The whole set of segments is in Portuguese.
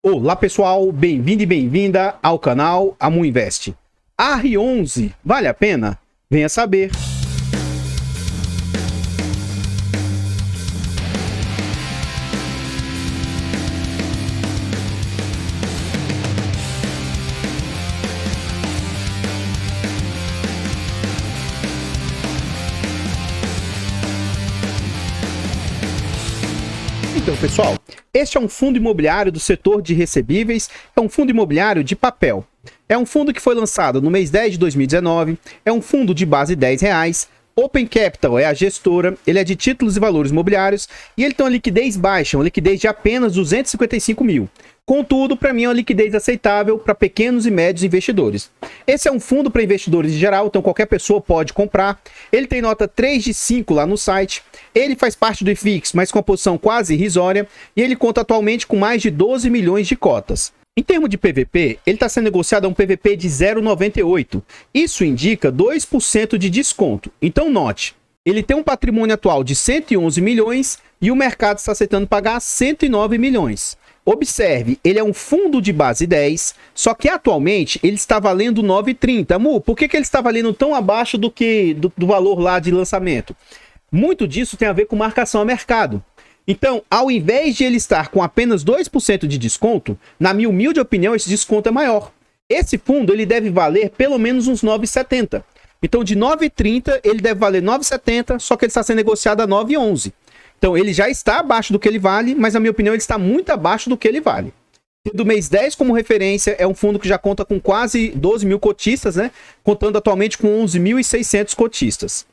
Olá pessoal, bem-vindo e bem-vinda ao canal Amuinvest. AR11, vale a pena? Venha saber. Então, pessoal, este é um fundo imobiliário do setor de recebíveis, é um fundo imobiliário de papel. É um fundo que foi lançado no mês 10 de 2019, é um fundo de base R$10, Open Capital é a gestora, ele é de títulos e valores imobiliários e ele tem uma liquidez baixa, uma liquidez de apenas 255 mil. Contudo, para mim é uma liquidez aceitável para pequenos e médios investidores. Esse é um fundo para investidores em geral, então qualquer pessoa pode comprar. Ele tem nota 3 de 5 lá no site. Ele faz parte do IFIX, mas com uma posição quase irrisória. E ele conta atualmente com mais de 12 milhões de cotas. Em termos de PVP, ele está sendo negociado a um PVP de 0,98. Isso indica 2% de desconto. Então note, ele tem um patrimônio atual de 111 milhões e o mercado está aceitando pagar 109 milhões. Observe, ele é um fundo de base 10, só que atualmente ele está valendo 9,30. Mu, por que ele está valendo tão abaixo do valor lá de lançamento? Muito disso tem a ver com marcação a mercado. Então, ao invés de ele estar com apenas 2% de desconto, na minha humilde opinião, esse desconto é maior. Esse fundo ele deve valer pelo menos uns 9,70. Então, de 9,30 ele deve valer 9,70, só que ele está sendo negociado a 9,11. Então, ele já está abaixo do que ele vale, mas na minha opinião ele está muito abaixo do que ele vale. Do mês 10 como referência, é um fundo que já conta com quase 12 mil cotistas, né? Contando atualmente com 11.600 cotistas.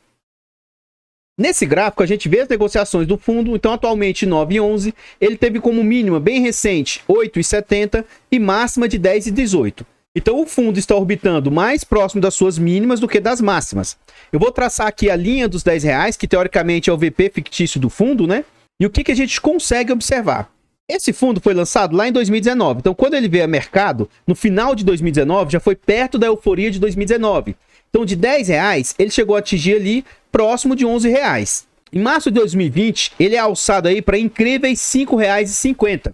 Nesse gráfico, a gente vê as negociações do fundo, então atualmente 9,11, ele teve como mínima bem recente 8,70 e máxima de 10,18. Então o fundo está orbitando mais próximo das suas mínimas do que das máximas. Eu vou traçar aqui a linha dos R$10, que teoricamente é o VP fictício do fundo, né? E o que a gente consegue observar? Esse fundo foi lançado lá em 2019, então quando ele veio a mercado, no final de 2019, já foi perto da euforia de 2019. Então de R$10, ele chegou a atingir ali próximo de R$11. Em março de 2020, ele é alçado aí para incríveis R$5,50.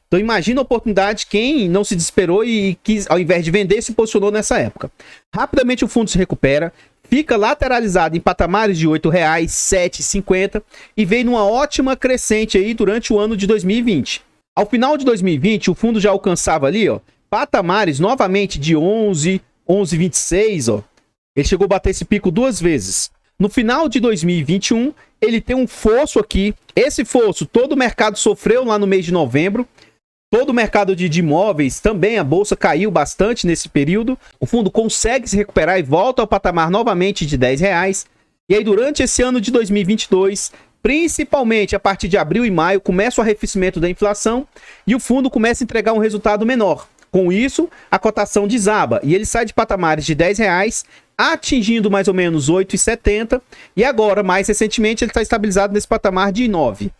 Então imagina a oportunidade, quem não se desesperou e quis, ao invés de vender, se posicionou nessa época. Rapidamente o fundo se recupera, fica lateralizado em patamares de R$8, R$7,50 e vem numa ótima crescente aí durante o ano de 2020. Ao final de 2020, o fundo já alcançava ali, ó, patamares novamente de 11, 11,26, ó. Ele chegou a bater esse pico duas vezes. No final de 2021, ele tem um fosso aqui. Esse fosso, todo o mercado sofreu lá no mês de novembro. Todo o mercado de imóveis também, a bolsa caiu bastante nesse período. O fundo consegue se recuperar e volta ao patamar novamente de R$10. E aí, durante esse ano de 2022, principalmente a partir de abril e maio, começa o arrefecimento da inflação e o fundo começa a entregar um resultado menor. Com isso, a cotação desaba e ele sai de patamares de R$10, atingindo mais ou menos R$8,70. E agora, mais recentemente, ele está estabilizado nesse patamar de R$9.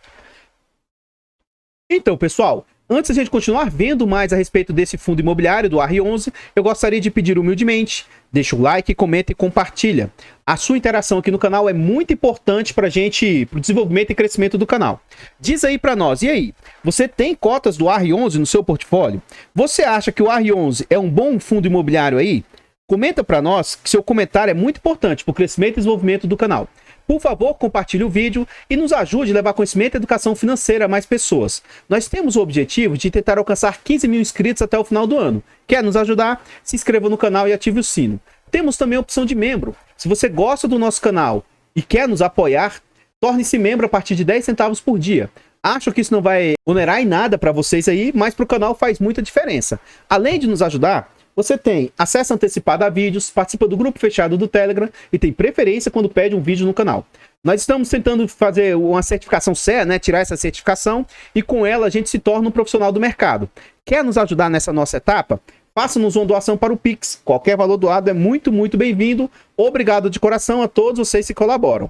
Então, pessoal, antes de a gente continuar vendo mais a respeito desse fundo imobiliário do AR11, eu gostaria de pedir humildemente, deixa o like, comenta e compartilha. A sua interação aqui no canal é muito importante para o desenvolvimento e crescimento do canal. Diz aí para nós, e aí, você tem cotas do AR11 no seu portfólio? Você acha que o AR11 é um bom fundo imobiliário aí? Comenta para nós, que seu comentário é muito importante para o crescimento e desenvolvimento do canal. Por favor, compartilhe o vídeo e nos ajude a levar conhecimento e educação financeira a mais pessoas. Nós temos o objetivo de tentar alcançar 15 mil inscritos até o final do ano. Quer nos ajudar? Se inscreva no canal e ative o sino. Temos também a opção de membro. Se você gosta do nosso canal e quer nos apoiar, torne-se membro a partir de 10 centavos por dia. Acho que isso não vai onerar em nada para vocês aí, mas para o canal faz muita diferença. Além de nos ajudar, você tem acesso antecipado a vídeos, participa do grupo fechado do Telegram e tem preferência quando pede um vídeo no canal. Nós estamos tentando fazer uma certificação séria, né? Tirar essa certificação e com ela a gente se torna um profissional do mercado. Quer nos ajudar nessa nossa etapa? Faça-nos uma doação para o Pix. Qualquer valor doado é muito, muito bem-vindo. Obrigado de coração a todos vocês que colaboram.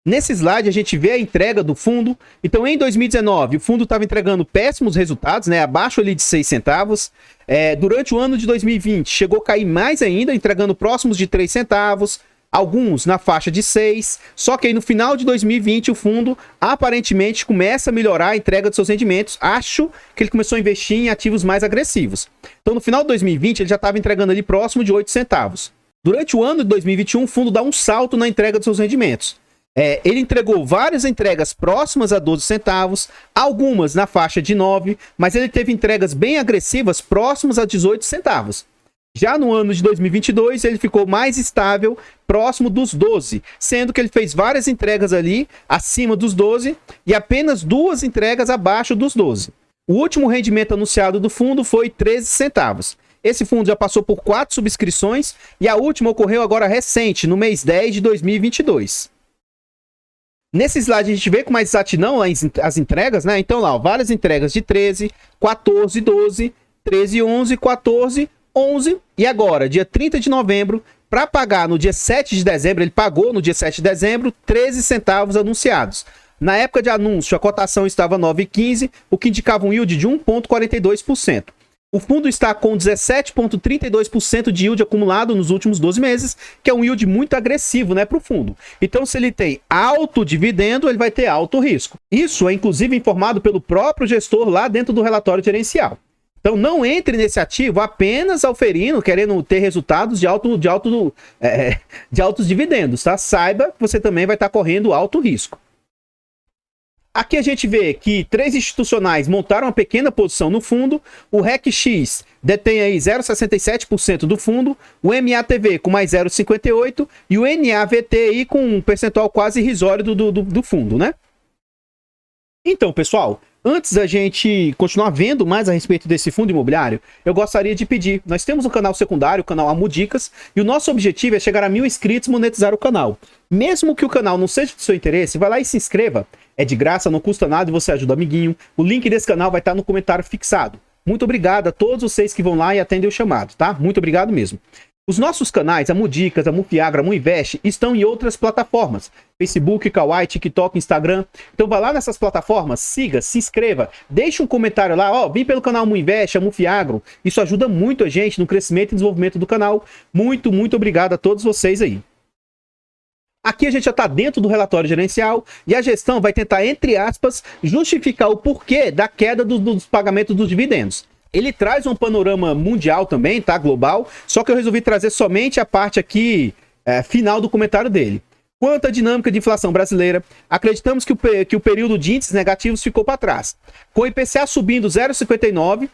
Nesse slide a gente vê a entrega do fundo. Então em 2019 o fundo estava entregando péssimos resultados, né? Abaixo ali de 6 centavos. Durante o ano de 2020 chegou a cair mais ainda, entregando próximos de 3 centavos. alguns na faixa de 6, só que aí no final de 2020 o fundo aparentemente começa a melhorar a entrega de seus rendimentos. Acho que ele começou a investir em ativos mais agressivos. Então no final de 2020 ele já estava entregando ali próximo de 8 centavos. Durante o ano de 2021 o fundo dá um salto na entrega de seus rendimentos. Ele entregou várias entregas próximas a 12 centavos, algumas na faixa de 9, mas ele teve entregas bem agressivas próximas a 18 centavos. Já no ano de 2022, ele ficou mais estável, próximo dos 12, sendo que ele fez várias entregas ali acima dos 12 e apenas 2 entregas abaixo dos 12. O último rendimento anunciado do fundo foi 13 centavos. Esse fundo já passou por 4 subscrições e a última ocorreu agora recente, no mês 10 de 2022. Nesse slide a gente vê com mais exatidão as entregas, né? Então lá, ó, várias entregas de 13, 14, 12, 13, 11, 14, 11 e agora, dia 30 de novembro, para pagar no dia 7 de dezembro, ele pagou no dia 7 de dezembro 13 centavos anunciados. Na época de anúncio, a cotação estava 9,15, o que indicava um yield de 1,42%. O fundo está com 17,32% de yield acumulado nos últimos 12 meses, que é um yield muito agressivo, né, para o fundo. Então, se ele tem alto dividendo, ele vai ter alto risco. Isso é, inclusive, informado pelo próprio gestor lá dentro do relatório gerencial. Então, não entre nesse ativo apenas auferindo, querendo ter resultados de altos dividendos, tá? Saiba que você também vai estar correndo alto risco. Aqui a gente vê que 3 institucionais montaram uma pequena posição no fundo, o RECX detém aí 0,67% do fundo, o MATV com mais 0,58% e o NAVTI com um percentual quase irrisório do fundo, né? Então, pessoal, antes da gente continuar vendo mais a respeito desse fundo imobiliário, eu gostaria de pedir, nós temos um canal secundário, o canal Amudicas, e o nosso objetivo é chegar a 1000 inscritos e monetizar o canal. Mesmo que o canal não seja do seu interesse, vai lá e se inscreva. É de graça, não custa nada e você ajuda o amiguinho. O link desse canal vai estar no comentário fixado. Muito obrigado a todos vocês que vão lá e atendem o chamado, tá? Muito obrigado mesmo. Os nossos canais, a Mudicas, a Mufiagra, a Muinvest, estão em outras plataformas. Facebook, Kawaii, TikTok, Instagram. Então vai lá nessas plataformas, siga, se inscreva, deixe um comentário lá, ó, vim pelo canal Muinvest, a Mufiagro. Isso ajuda muito a gente no crescimento e desenvolvimento do canal. Muito, muito obrigado a todos vocês aí. Aqui a gente já está dentro do relatório gerencial e a gestão vai tentar, entre aspas, justificar o porquê da queda dos pagamentos dos dividendos. Ele traz um panorama mundial também, tá? Global, só que eu resolvi trazer somente a parte aqui final do comentário dele. Quanto à dinâmica de inflação brasileira, acreditamos que o período de índices negativos ficou para trás. Com o IPCA subindo 0,59,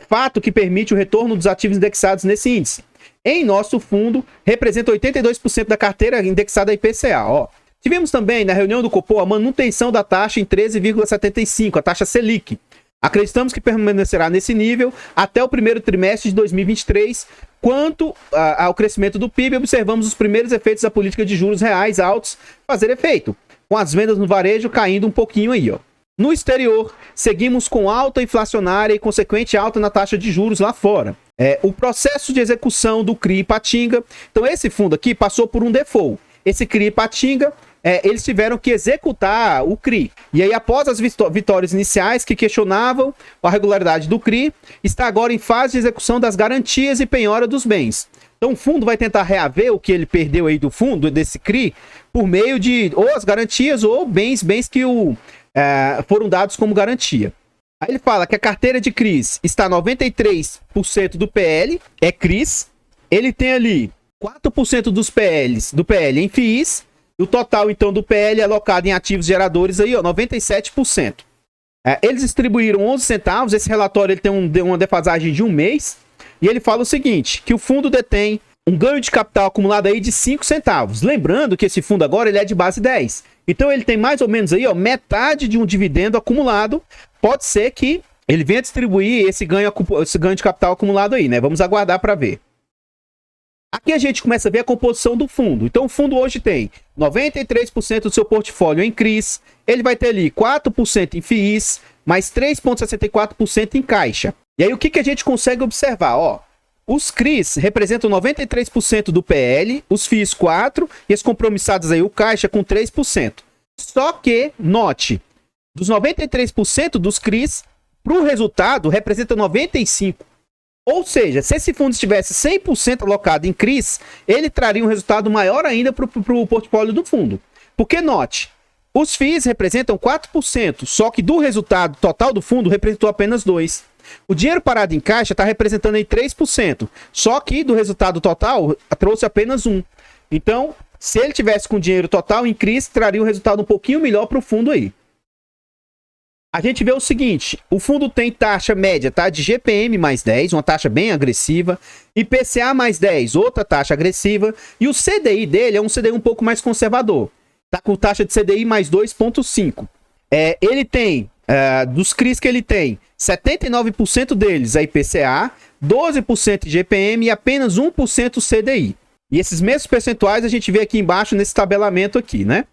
fato que permite o retorno dos ativos indexados nesse índice. Em nosso fundo, representa 82% da carteira indexada a IPCA. Ó. Tivemos também, na reunião do Copom, a manutenção da taxa em 13,75%, a taxa Selic. Acreditamos que permanecerá nesse nível até o primeiro trimestre de 2023. Quanto ao crescimento do PIB, observamos os primeiros efeitos da política de juros reais altos fazer efeito, com as vendas no varejo caindo um pouquinho aí, ó. No exterior, seguimos com alta inflacionária e consequente alta na taxa de juros lá fora. O processo de execução do CRI Ipatinga. Então, esse fundo aqui passou por um default. Esse CRI Ipatinga, eles tiveram que executar o CRI. E aí, após as vitórias iniciais que questionavam a regularidade do CRI, está agora em fase de execução das garantias e penhora dos bens. Então, o fundo vai tentar reaver o que ele perdeu aí do fundo, desse CRI, por meio de ou as garantias ou bens que foram dados como garantia. Aí ele fala que a carteira de CRIs está 93% do PL, é CRIs. Ele tem ali 4% do PL em FIIs. O total, então, do PL alocado em ativos geradores aí, ó, 97%. Eles distribuíram 11 centavos. Esse relatório ele tem uma defasagem de um mês. E ele fala o seguinte, que o fundo detém um ganho de capital acumulado aí de 5 centavos. Lembrando que esse fundo agora ele é de base 10. Então ele tem mais ou menos aí, ó, metade de um dividendo acumulado. Pode ser que ele venha distribuir esse ganho de capital acumulado aí, né? Vamos aguardar para ver. Aqui a gente começa a ver a composição do fundo. Então o fundo hoje tem 93% do seu portfólio em CRIs. Ele vai ter ali 4% em FIIs, mais 3,64% em caixa. E aí o que a gente consegue observar? Ó, os CRIs representam 93% do PL, os FIIs 4% e as compromissadas aí, o caixa com 3%. Só que, note, dos 93% dos CRIs, para o resultado representa 95%. Ou seja, se esse fundo estivesse 100% alocado em CRIs, ele traria um resultado maior ainda para o portfólio do fundo. Porque note, os FIIs representam 4%, só que do resultado total do fundo representou apenas 2%. O dinheiro parado em caixa está representando aí 3%, só que do resultado total trouxe apenas 1%. Então, se ele tivesse com dinheiro total em CRIs, traria um resultado um pouquinho melhor para o fundo aí. A gente vê o seguinte, o fundo tem taxa média, tá, de GPM mais 10, uma taxa bem agressiva, IPCA mais 10, outra taxa agressiva, e o CDI dele é um CDI um pouco mais conservador, tá com taxa de CDI mais 2,5. Ele tem, dos CRIs que ele tem, 79% deles é IPCA, 12% GPM e apenas 1% CDI. E esses mesmos percentuais a gente vê aqui embaixo nesse tabelamento aqui, né?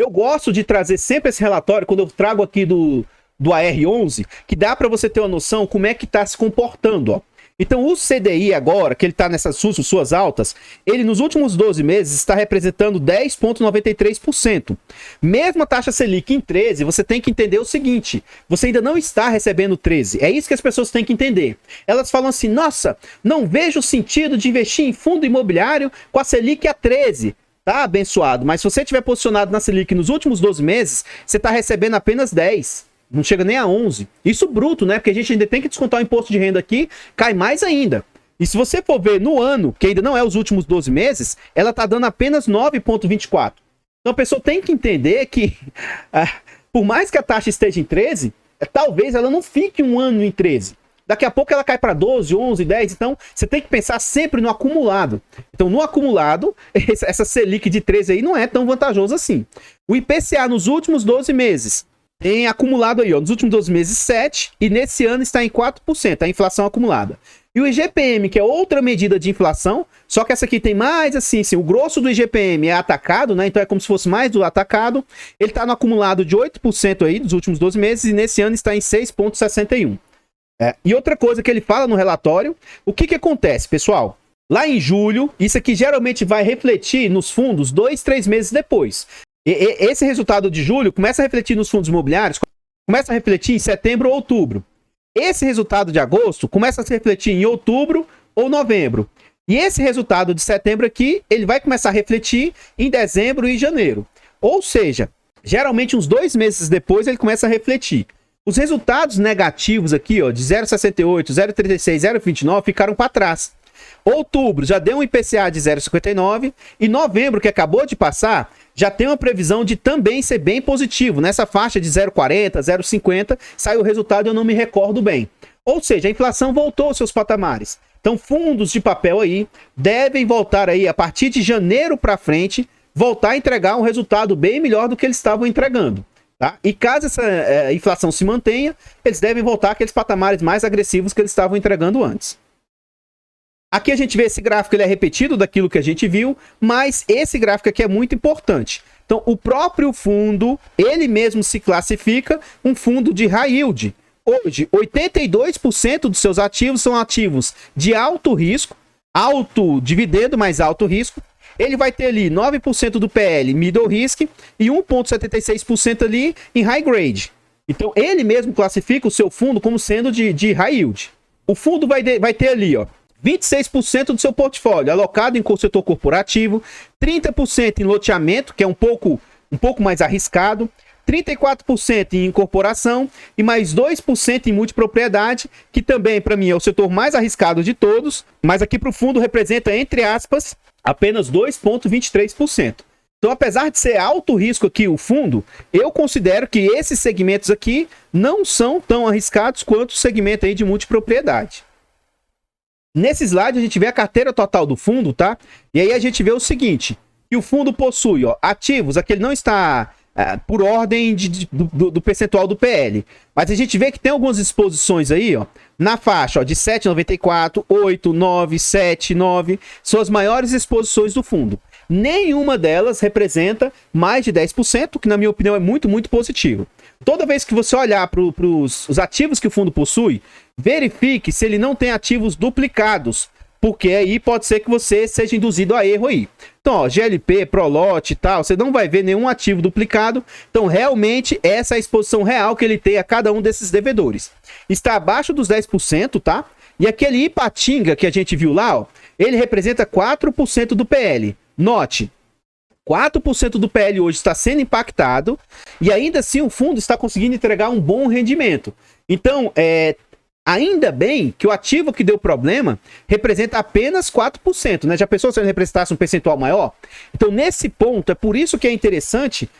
Eu gosto de trazer sempre esse relatório, quando eu trago aqui do AR11, que dá para você ter uma noção como é que está se comportando, ó. Então, o CDI agora, que ele está nessas suas altas, ele nos últimos 12 meses está representando 10,93%. Mesmo a taxa Selic em 13, você tem que entender o seguinte, você ainda não está recebendo 13. É isso que as pessoas têm que entender. Elas falam assim, nossa, não vejo sentido de investir em fundo imobiliário com a Selic a 13. Tá, abençoado, mas se você tiver posicionado na Selic nos últimos 12 meses, você está recebendo apenas 10. Não chega nem a 11. Isso bruto, né? Porque a gente ainda tem que descontar o imposto de renda aqui, cai mais ainda. E se você for ver no ano, que ainda não é os últimos 12 meses, ela tá dando apenas 9,24. Então a pessoa tem que entender que, por mais que a taxa esteja em 13, talvez ela não fique um ano em 13. Daqui a pouco ela cai para 12, 11, 10. Então, você tem que pensar sempre no acumulado. Então, no acumulado, essa Selic de 13 aí não é tão vantajoso assim. O IPCA nos últimos 12 meses tem acumulado aí, ó, nos últimos 12 meses 7 e nesse ano está em 4%, a inflação acumulada. E o IGPM, que é outra medida de inflação, só que essa aqui tem mais assim, o grosso do IGPM é atacado, né? Então é como se fosse mais do atacado. Ele está no acumulado de 8% aí dos últimos 12 meses e nesse ano está em 6,61%. E outra coisa que ele fala no relatório, o que acontece, pessoal? Lá em julho, isso aqui geralmente vai refletir nos fundos 2, 3 meses depois. Esse resultado de julho começa a refletir nos fundos imobiliários, começa a refletir em setembro ou outubro. Esse resultado de agosto começa a se refletir em outubro ou novembro. E esse resultado de setembro aqui, ele vai começar a refletir em dezembro e janeiro. Ou seja, geralmente uns 2 meses depois ele começa a refletir. Os resultados negativos aqui, ó, de 0,68, 0,36, 0,29 ficaram para trás. Outubro já deu um IPCA de 0,59 e novembro, que acabou de passar, já tem uma previsão de também ser bem positivo. Nessa faixa de 0,40, 0,50, saiu o resultado, eu não me recordo bem. Ou seja, a inflação voltou aos seus patamares. Então, fundos de papel aí devem voltar aí, a partir de janeiro para frente, voltar a entregar um resultado bem melhor do que eles estavam entregando. Tá? E caso essa inflação se mantenha, eles devem voltar àqueles patamares mais agressivos que eles estavam entregando antes. Aqui a gente vê esse gráfico, ele é repetido daquilo que a gente viu, mas esse gráfico aqui é muito importante. Então, o próprio fundo, ele mesmo se classifica um fundo de high yield. Hoje, 82% dos seus ativos são ativos de alto risco, alto dividendo, mas alto risco. Ele vai ter ali 9% do PL middle risk e 1,76% ali em high grade. Então, ele mesmo classifica o seu fundo como sendo de high yield. O fundo vai ter ali, ó, 26% do seu portfólio alocado em setor corporativo, 30% em loteamento, que é um pouco mais arriscado, 34% em incorporação e mais 2% em multipropriedade, que também, para mim, é o setor mais arriscado de todos, mas aqui para o fundo representa, entre aspas, apenas 2,23%. Então, apesar de ser alto risco aqui o fundo, eu considero que esses segmentos aqui não são tão arriscados quanto o segmento aí de multipropriedade. Nesse slide a gente vê a carteira total do fundo, tá? E aí a gente vê o seguinte, que o fundo possui, ó, ativos, aqui ele não está por ordem do percentual do PL, mas a gente vê que tem algumas exposições aí, ó, na faixa, ó, de 7,94, 8, 9, 7, 9, são as maiores exposições do fundo. Nenhuma delas representa mais de 10%, que na minha opinião é muito, muito positivo. Toda vez que você olhar para os ativos que o fundo possui, verifique se ele não tem ativos duplicados, porque aí pode ser que você seja induzido a erro aí. Então, ó, GLP, Prolote e tal, você não vai ver nenhum ativo duplicado. Então, realmente, essa é a exposição real que ele tem a cada um desses devedores. Está abaixo dos 10%, tá? E aquele Ipatinga que a gente viu lá, ó, ele representa 4% do PL. Note, 4% do PL hoje está sendo impactado e ainda assim o fundo está conseguindo entregar um bom rendimento. Então, ainda bem que o ativo que deu problema representa apenas 4%, né? Já pensou se ele representasse um percentual maior? Então, nesse ponto, é por isso que é interessante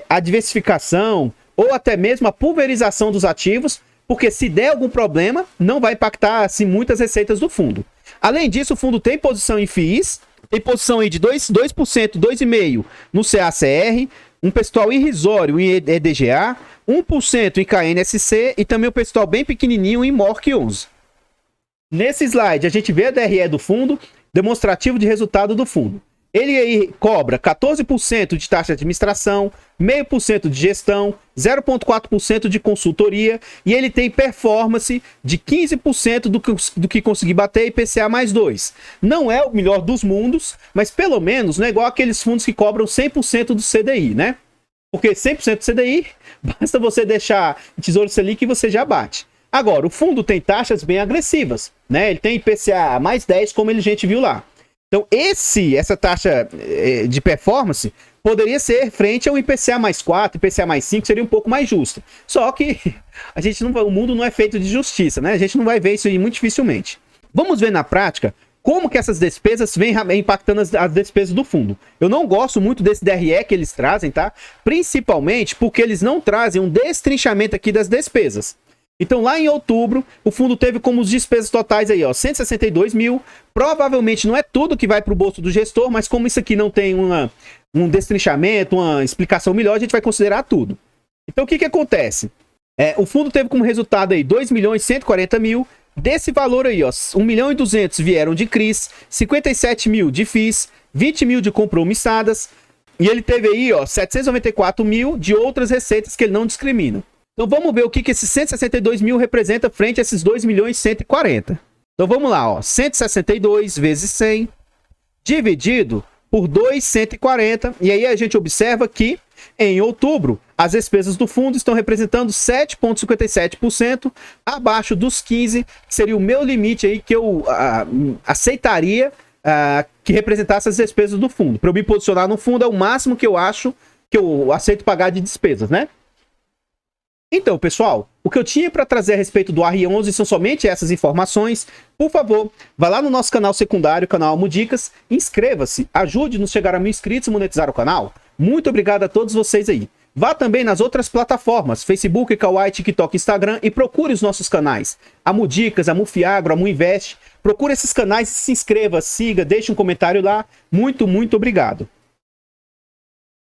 a diversificação ou até mesmo a pulverização dos ativos, porque se der algum problema, não vai impactar assim, muitas receitas do fundo. Além disso, o fundo tem posição em FIIs, tem posição aí de 2%, 2,5% no CACR, um percentual irrisório em EDGA, 1% em KNSC e também um percentual bem pequenininho em MORC11. Nesse slide, a gente vê a DRE do fundo, demonstrativo de resultado do fundo. Ele aí cobra 14% de taxa de administração, 0,5% de gestão, 0,4% de consultoria e ele tem performance de 15% do que conseguir bater IPCA mais 2. Não é o melhor dos mundos, mas pelo menos não é igual aqueles fundos que cobram 100% do CDI, né? Porque 100% do CDI, basta você deixar o Tesouro Selic e você já bate. Agora, o fundo tem taxas bem agressivas, né? Ele tem IPCA mais 10, como a gente viu lá. Então, essa taxa de performance poderia ser frente ao IPCA mais 4, IPCA mais 5, seria um pouco mais justa. Só que a gente não vai, o mundo não é feito de justiça, né? A gente não vai ver isso aí muito dificilmente. Vamos ver na prática como que essas despesas vêm impactando as despesas do fundo. Eu não gosto muito desse DRE que eles trazem, tá? Principalmente porque eles não trazem um destrinchamento aqui das despesas. Então, lá em outubro, o fundo teve como as despesas totais aí, ó, 162 mil. Provavelmente não é tudo que vai para o bolso do gestor, mas como isso aqui não tem um destrinchamento, uma explicação melhor, a gente vai considerar tudo. Então, o que acontece? O fundo teve como resultado aí 2 milhões e 140 mil. Desse valor aí, ó, 1 milhão e 200 vieram de CRIs, 57 mil de FIIs, 20 mil de compromissadas. E ele teve aí, ó, 794 mil de outras receitas que ele não discrimina. Então vamos ver o que esses 162 mil representa frente a esses 2 milhões e 140. Então vamos lá, ó, 162 vezes 100 dividido por 2,140. E aí a gente observa que em outubro as despesas do fundo estão representando 7,57%, abaixo dos 15%, que seria o meu limite aí que eu aceitaria que representasse as despesas do fundo. Para eu me posicionar no fundo é o máximo que eu acho que eu aceito pagar de despesas, né? Então, pessoal, o que eu tinha para trazer a respeito do RI11 são somente essas informações. Por favor, vá lá no nosso canal secundário, canal Almo Dicas, inscreva-se, ajude-nos a chegar a 1.000 inscritos e monetizar o canal. Muito obrigado a todos vocês aí. Vá também nas outras plataformas, Facebook, Kawaii, TikTok, Instagram e procure os nossos canais. Almo Dicas, Almo Fiagro, Almo Invest. Procure esses canais e se inscreva, siga, deixe um comentário lá. Muito, muito obrigado.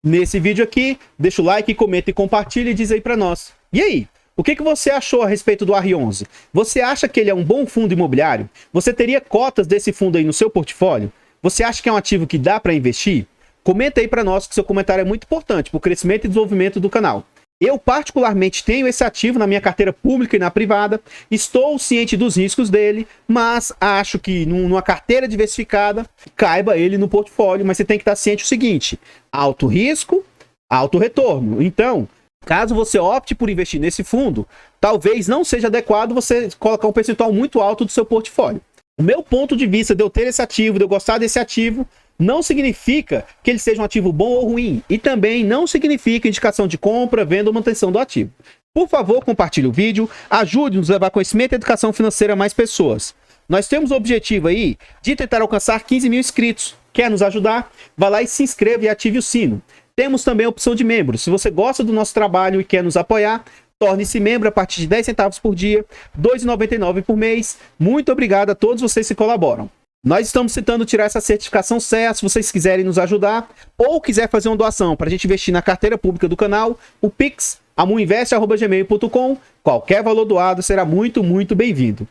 Nesse vídeo aqui, deixa o like, comenta e compartilha e diz aí para nós. E aí, o que você achou a respeito do RI11? Você acha que ele é um bom fundo imobiliário? Você teria cotas desse fundo aí no seu portfólio? Você acha que é um ativo que dá para investir? Comenta aí para nós que seu comentário é muito importante para o crescimento e desenvolvimento do canal. Eu particularmente tenho esse ativo na minha carteira pública e na privada, estou ciente dos riscos dele, mas acho que numa carteira diversificada caiba ele no portfólio, mas você tem que estar ciente do seguinte: alto risco, alto retorno. Então, caso você opte por investir nesse fundo, talvez não seja adequado você colocar um percentual muito alto do seu portfólio. O meu ponto de vista de eu ter esse ativo, de eu gostar desse ativo, não significa que ele seja um ativo bom ou ruim. E também não significa indicação de compra, venda ou manutenção do ativo. Por favor, compartilhe o vídeo, ajude-nos a levar conhecimento e educação financeira a mais pessoas. Nós temos o objetivo aí de tentar alcançar 15 mil inscritos. Quer nos ajudar? Vá lá e se inscreva e ative o sino. Temos também a opção de membros. Se você gosta do nosso trabalho e quer nos apoiar, torne-se membro a partir de 10 centavos por dia, R$ 2,99 por mês. Muito obrigado a todos vocês que colaboram. Nós estamos tentando tirar essa certificação CEA. Se vocês quiserem nos ajudar ou quiser fazer uma doação para a gente investir na carteira pública do canal, o Pix, amuinvest@gmail.com. Qualquer valor doado será muito, muito bem-vindo.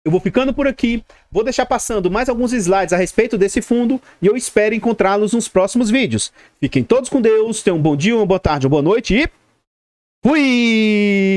Eu vou ficando por aqui, vou deixar passando mais alguns slides a respeito desse fundo e eu espero encontrá-los nos próximos vídeos. Fiquem todos com Deus, tenham um bom dia, uma boa tarde, uma boa noite e fui!